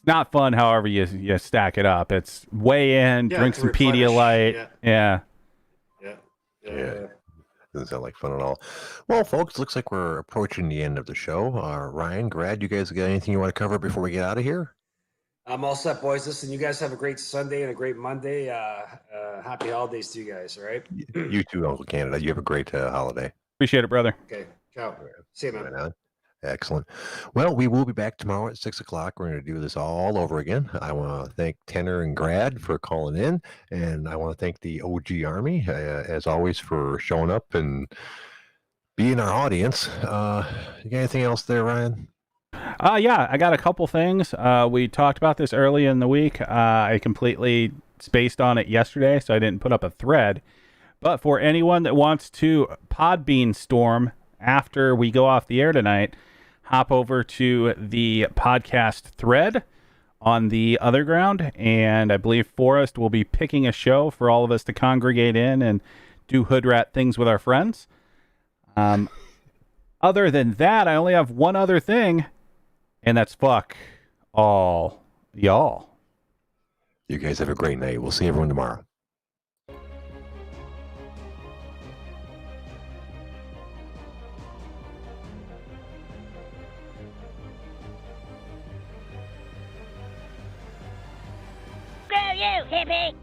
not fun. However, you stack it up. It's weigh in, Yeah, drink to some replenish. Pedialyte. Yeah. Yeah. Doesn't sound like fun at all. Well, folks, looks like we're approaching the end of the show. Ryan, Grad, you guys got anything you want to cover before we get out of here? I'm all set, boys. Listen, you guys have a great Sunday and a great Monday. Happy holidays to you guys. All right. You too, Uncle Canada. You have a great holiday. Appreciate it, brother. Okay. Ciao. See you, man. Right on. Excellent. Well, we will be back tomorrow at 6 o'clock. We're going to do this all over again. I want to thank Tanner and Grad for calling in, and I want to thank the OG Army, as always, for showing up and being our audience. You got anything else there, Ryan? Yeah, I got a couple things. We talked about this early in the week. I completely spaced on it yesterday, so I didn't put up a thread. But for anyone that wants to PodBean storm after we go off the air tonight, hop over to the podcast thread on the OtherGround, and I believe Forrest will be picking a show for all of us to congregate in and do hood rat things with our friends. Other than that, I only have one other thing, and that's fuck all y'all. You guys have a great night. We'll see everyone tomorrow. Screw you, hippie!